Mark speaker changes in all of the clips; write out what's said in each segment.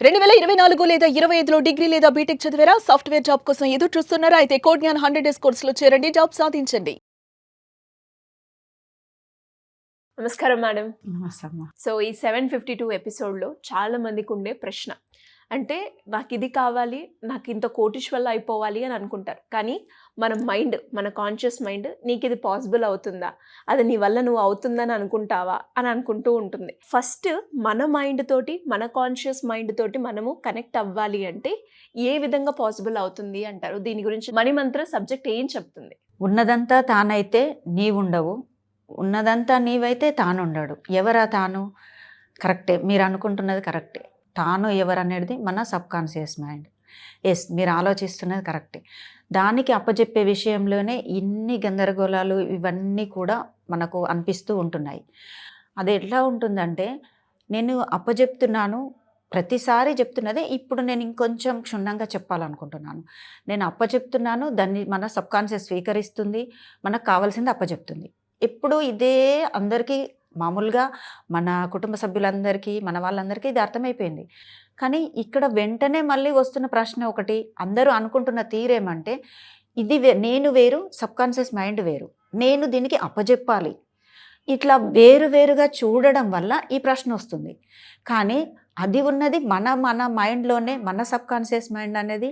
Speaker 1: 2024 లేదా 25లో డిగ్రీ లేదా బీటెక్ చదివారా? సాఫ్ట్‌వేర్ జాబ్ కోసం ఎదురు చూస్తున్నారా? అయితే కోడ్‌జ్ఞాన్ 100 డేస్ కోర్సులో చేరండి. జాబ్ సాధించండి. నమస్కారం మేడం.
Speaker 2: నమస్తమ్మా.
Speaker 1: సో, ఈ 752 ఎపిసోడ్‌లో చాలా మందికుండే ప్రశ్న. అంటే నాకిది కావాలి, నాకింత కోటీశ్వర్లు అయిపోవాలి అని అనుకుంటారు. కానీ మన మైండ్, మన కాన్షియస్ మైండ్ నీకిది పాసిబుల్ అవుతుందా? అది నీ వల్ల నువ్వు అవుతుందని అనుకుంటావా? అని అనుకుంటూ ఉంటుంది. ఫస్ట్ మన మైండ్ తోటి, మన కాన్షియస్ మైండ్ తోటి మనము కనెక్ట్ అవ్వాలి అంటే ఏ విధంగా పాసిబుల్ అవుతుంది అంటారు? దీని గురించి మణిమంత్ర సబ్జెక్ట్ ఏం చెప్తుంది?
Speaker 2: ఉన్నదంతా తానైతే నీవుండవు, ఉన్నదంతా నీవైతే తానుండడు. ఎవరా తాను? కరెక్టే, మీరు అనుకుంటున్నది కరెక్టే. తాను ఎవరనేది మన సబ్కాన్షియస్ మైండ్. ఎస్, మీరు ఆలోచిస్తున్నది కరెక్టే. దానికి అప్పజెప్పే విషయంలోనే ఇన్ని గందరగోళాలు ఇవన్నీ కూడా మనకు అనిపిస్తూ ఉంటున్నాయి. అది ఎట్లా ఉంటుందంటే, నేను అప్పజెప్తున్నాను, ప్రతిసారి చెప్తున్నదే. ఇప్పుడు నేను ఇంకొంచెం క్షుణ్ణంగా చెప్పాలనుకుంటున్నాను. నేను అప్పచెప్తున్నాను, దాన్ని మన సబ్కాన్షియస్ స్వీకరిస్తుంది, మనకు కావాల్సింది అప్పచెప్తుంది. ఎప్పుడు ఇదే అందరికీ మామూలుగా మన కుటుంబ సభ్యులందరికీ, మన వాళ్ళందరికీ ఇది అర్థమైపోయింది. కానీ ఇక్కడ వెంటనే మళ్ళీ వస్తున్న ప్రశ్న ఒకటి, అందరూ అనుకుంటున్న తీరేమంటే, ఇది నేను వేరు, సబ్కాన్షియస్ మైండ్ వేరు, నేను దీనికి అప్పజెప్పాలి. ఇట్లా వేరువేరుగా చూడడం వల్ల ఈ ప్రశ్న వస్తుంది. కానీ అది ఉన్నది మన మన మైండ్లోనే, మన సబ్కాన్షియస్ మైండ్ అనేది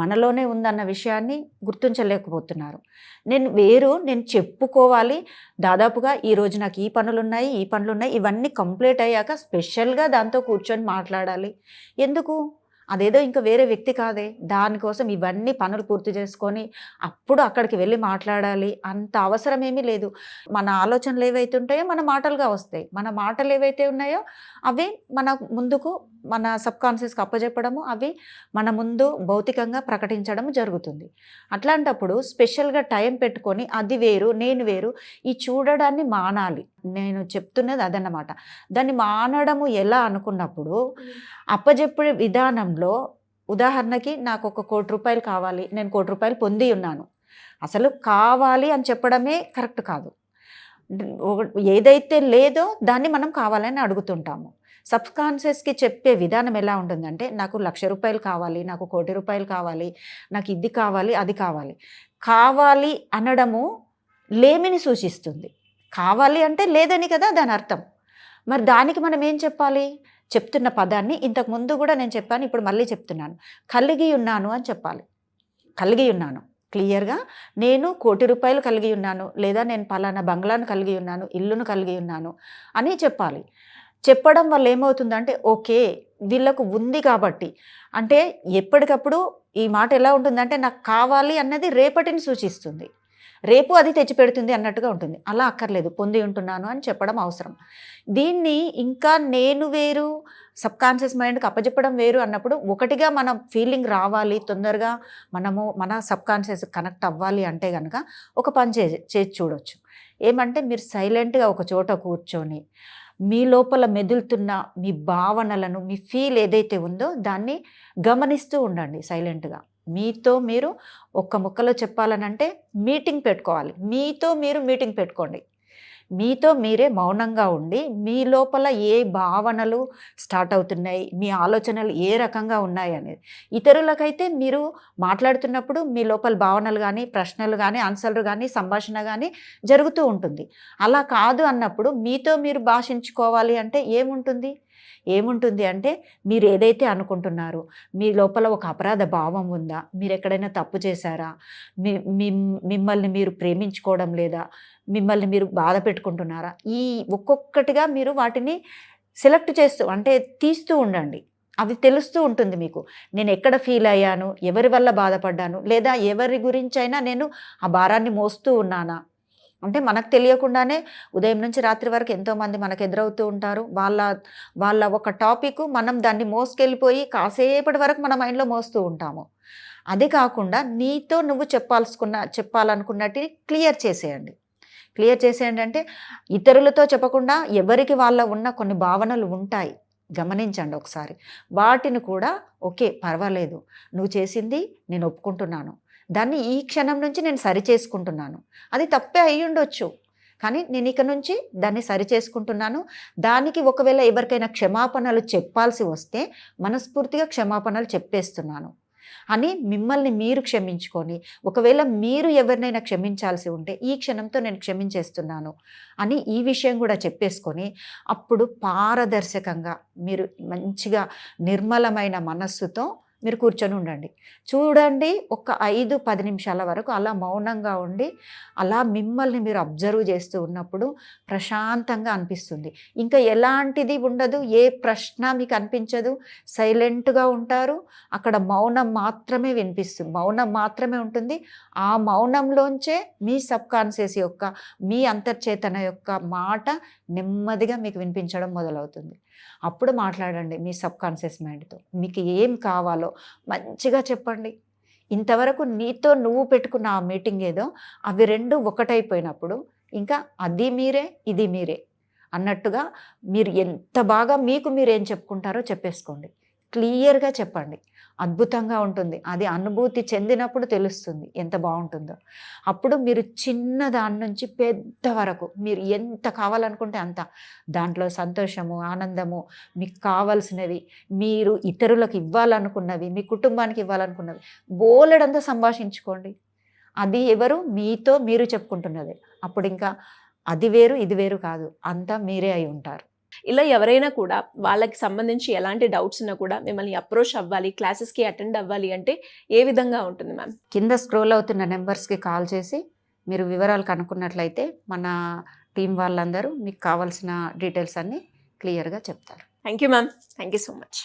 Speaker 2: మనలోనే ఉందన్న విషయాన్ని గుర్తించలేకపోతున్నారు. నేను చెప్పుకోవాలి, దాదాపుగా ఈరోజు నాకు ఈ పనులున్నాయి, ఈ పనులున్నాయి, ఇవన్నీ కంప్లీట్ అయ్యాక స్పెషల్గా దాంతో కూర్చొని మాట్లాడాలి. ఎందుకు? అదేదో ఇంకా వేరే వ్యక్తి కాదే, దానికోసం ఇవన్నీ పనులు పూర్తి చేసుకొని అప్పుడు అక్కడికి వెళ్ళి మాట్లాడాలి అంత అవసరం ఏమీ లేదు. మన ఆలోచనలు ఏవైతే ఉంటాయో మన మాటలుగా వస్తాయి, మన మాటలు ఏవైతే ఉన్నాయో అవి మన ముందుకు, మన సబ్కాన్షియస్కి అప్పచెప్పడము, అవి మన ముందు భౌతికంగా ప్రకటించడం జరుగుతుంది. అట్లాంటప్పుడు స్పెషల్గా టైం పెట్టుకొని అది వేరు, నేను వేరు, ఈ చూడడాన్ని మానాలి. నేను చెప్తున్నది అదన్నమాట. దాన్ని మానడము ఎలా అనుకున్నప్పుడు, అప్పజెప్పే విధానంలో ఉదాహరణకి నాకు ఒక ₹1,00,00,000 కావాలి, నేను ₹1,00,00,000 పొంది ఉన్నాను. అసలు కావాలి అని చెప్పడమే కరెక్ట్ కాదు. ఏదైతే లేదో దాన్ని మనం కావాలని అడుగుతుంటాము. సబ్కాన్షియస్కి చెప్పే విధానం ఎలా ఉంటుందంటే, నాకు ₹1,00,000 కావాలి, నాకు ₹1,00,00,000 కావాలి, నాకు ఇది కావాలి, అది కావాలి. కావాలి అనడము లేమిని సూచిస్తుంది. కావాలి అంటే లేదని కదా దాని అర్థం. మరి దానికి మనం ఏం చెప్పాలి? చెప్తున్న పదాన్ని ఇంతకుముందు కూడా నేను చెప్పాను, ఇప్పుడు మళ్ళీ చెప్తున్నాను. కలిగి ఉన్నాను అని చెప్పాలి. కలిగి ఉన్నాను క్లియర్గా, నేను ₹1,00,00,000 కలిగి ఉన్నాను, లేదా నేను పలానా బంగ్లాను కలిగి ఉన్నాను, ఇల్లును కలిగి ఉన్నాను అని చెప్పాలి. చెప్పడం వల్ల ఏమవుతుందంటే, ఓకే వీళ్ళకు ఉంది కాబట్టి, అంటే ఎప్పటికప్పుడు ఈ మాట ఎలా ఉంటుందంటే, నాకు కావాలి అన్నది రేపటిని సూచిస్తుంది, రేపు అది తెచ్చిపెడుతుంది అన్నట్టుగా ఉంటుంది. అలా అక్కర్లేదు, పొంది ఉంటున్నాను అని చెప్పడం అవసరం. దీన్ని ఇంకా నేను వేరు, సబ్కాన్షియస్ మైండ్కి అప్పచెప్పడం వేరు అన్నప్పుడు, ఒకటిగా మన ఫీలింగ్ రావాలి, తొందరగా మనము మన సబ్కాన్షియస్ కనెక్ట్ అవ్వాలి అంటే కనుక ఒక పని చేసి చూడొచ్చు. ఏమంటే, మీరు సైలెంట్గా ఒక చోట కూర్చొని మీ లోపల మెదులుతున్న మీ భావనలను, మీ ఫీల్ ఏదైతే ఉందో దాన్ని గమనిస్తూ ఉండండి సైలెంట్గా. మీతో మీరు ఒక్క ముక్కలో చెప్పాలనంటే మీటింగ్ పెట్టుకోవాలి. మీతో మీరు మీటింగ్ పెట్టుకోండి. మీతో మీరే మౌనంగా ఉండి, మీ లోపల ఏ భావనలు స్టార్ట్ అవుతున్నాయి, మీ ఆలోచనలు ఏ రకంగా ఉన్నాయి అనేది. ఇతరులకైతే మీరు మాట్లాడుతున్నప్పుడు మీ లోపల భావనలు కానీ, ప్రశ్నలు కానీ, ఆన్సర్లు కానీ, సంభాషణ కానీ జరుగుతూ ఉంటుంది. అలా కాదు అన్నప్పుడు మీతో మీరు భాషించుకోవాలి అంటే ఏముంటుంది అంటే, మీరు ఏదైతే అనుకుంటున్నారో, మీ లోపల ఒక అపరాధ భావం ఉందా, మీరు ఎక్కడైనా తప్పు చేశారా, మిమ్మల్ని మీరు ప్రేమించుకోవడం లేదా, మిమ్మల్ని మీరు బాధ పెట్టుకుంటున్నారా, ఈ ఒక్కొక్కటిగా మీరు వాటిని సెలెక్ట్ చేస్తూ, అంటే తీస్తూ ఉండండి. అవి తెలుస్తూ ఉంటుంది మీకు. నేను ఎక్కడ ఫీల్ అయ్యాను, ఎవరి వల్ల బాధపడ్డాను, లేదా ఎవరి గురించైనా నేను ఆ భారాన్ని మోస్తూ ఉన్నానా. అంటే మనకు తెలియకుండానే ఉదయం నుంచి రాత్రి వరకు ఎంతోమంది మనకు ఎదురవుతూ ఉంటారు. వాళ్ళ ఒక టాపిక్, మనం దాన్ని మోసుకెళ్ళిపోయి కాసేపటి వరకు మన మైండ్లో మోస్తూ ఉంటాము. అది కాకుండా నీతో నువ్వు చెప్పాలనుకున్నట్టు క్లియర్ చేసేయండి. అంటే, ఇతరులతో చెప్పకుండా ఎవరికి వాళ్ళ ఉన్న కొన్ని భావనలు ఉంటాయి, గమనించండి ఒకసారి. వాటిని కూడా ఓకే పర్వాలేదు, నువ్వు చేసింది నేను ఒప్పుకుంటున్నాను, దాన్ని ఈ క్షణం నుంచి నేను సరి చేసుకుంటున్నాను. అది తప్పే అయ్యుండొచ్చు, కానీ నేను ఇక నుంచి దాన్ని సరిచేసుకుంటున్నాను. దానికి ఒకవేళ ఎవరికైనా క్షమాపణలు చెప్పాల్సి వస్తే మనస్ఫూర్తిగా క్షమాపణలు చెప్పేస్తున్నాను అని మిమ్మల్ని మీరు క్షమించుకొని, ఒకవేళ మీరు ఎవరినైనా క్షమించాల్సి ఉంటే ఈ క్షణంతో నేను క్షమించేస్తున్నాను అని ఈ విషయం కూడా చెప్పేసుకొని, అప్పుడు పారదర్శకంగా మీరు మంచిగా నిర్మలమైన మనస్సుతో మీరు కూర్చొని ఉండండి. చూడండి, ఒక 5-10 నిమిషాల వరకు అలా మౌనంగా ఉండి అలా మిమ్మల్ని మీరు అబ్జర్వ్ చేస్తూ ఉన్నప్పుడు ప్రశాంతంగా అనిపిస్తుంది. ఇంకా ఎలాంటిది ఉండదు, ఏ ప్రశ్న మీకు అనిపించదు, సైలెంట్గా ఉంటారు. అక్కడ మౌనం మాత్రమే వినిపిస్తుంది, మౌనం మాత్రమే ఉంటుంది. ఆ మౌనంలోంచే మీ సబ్కాన్షియస్ యొక్క, మీ అంతర్చేతన యొక్క మాట నెమ్మదిగా మీకు వినిపించడం మొదలవుతుంది. అప్పుడు మాట్లాడండి మీ సబ్కాన్షియస్ మైండ్తో. మీకు ఏం కావాలో మంచిగా చెప్పండి. ఇంతవరకు నీతో నువ్వు పెట్టుకున్న ఆ మీటింగ్ ఏదో, అవి రెండు ఒకటైపోయినప్పుడు ఇంకా అది మీరే, ఇది మీరే అన్నట్టుగా మీరు ఎంత బాగా మీకు మీరు ఏం చెప్పుకుంటారో చెప్పేసుకోండి. క్లియర్గా చెప్పండి. అద్భుతంగా ఉంటుంది. అది అనుభూతి చెందినప్పుడు తెలుస్తుంది ఎంత బాగుంటుందో. అప్పుడు మీరు చిన్న దాని నుంచి పెద్ద వరకు మీరు ఎంత కావాలనుకుంటే అంత, దాంట్లో సంతోషము, ఆనందము, మీకు కావాల్సినవి, మీరు ఇతరులకు ఇవ్వాలనుకున్నవి, మీ కుటుంబానికి ఇవ్వాలనుకున్నవి బోలెడంతా సంభాషించుకోండి. అది ఎవరు? మీతో మీరు చెప్పుకుంటున్నది. అప్పుడు ఇంకా అది వేరు, ఇది వేరు కాదు, అంతా మీరే అయి ఉంటారు.
Speaker 1: ఇలా ఎవరైనా కూడా వాళ్ళకి సంబంధించి ఎలాంటి డౌట్స్ ఉన్నా కూడా మిమ్మల్ని అప్రోచ్ అవ్వాలి, క్లాసెస్కి అటెండ్ అవ్వాలి అంటే ఏ విధంగా ఉంటుంది మ్యామ్?
Speaker 2: కింద స్క్రోల్ అవుతున్న నెంబర్స్కి కాల్ చేసి మీరు వివరాలు కనుక్కున్నట్లయితే మన టీం వాళ్ళందరూ మీకు కావాల్సిన డీటెయిల్స్ అన్నీ క్లియర్గా చెప్తారు.
Speaker 1: Thank you ma'am. Thank you so much.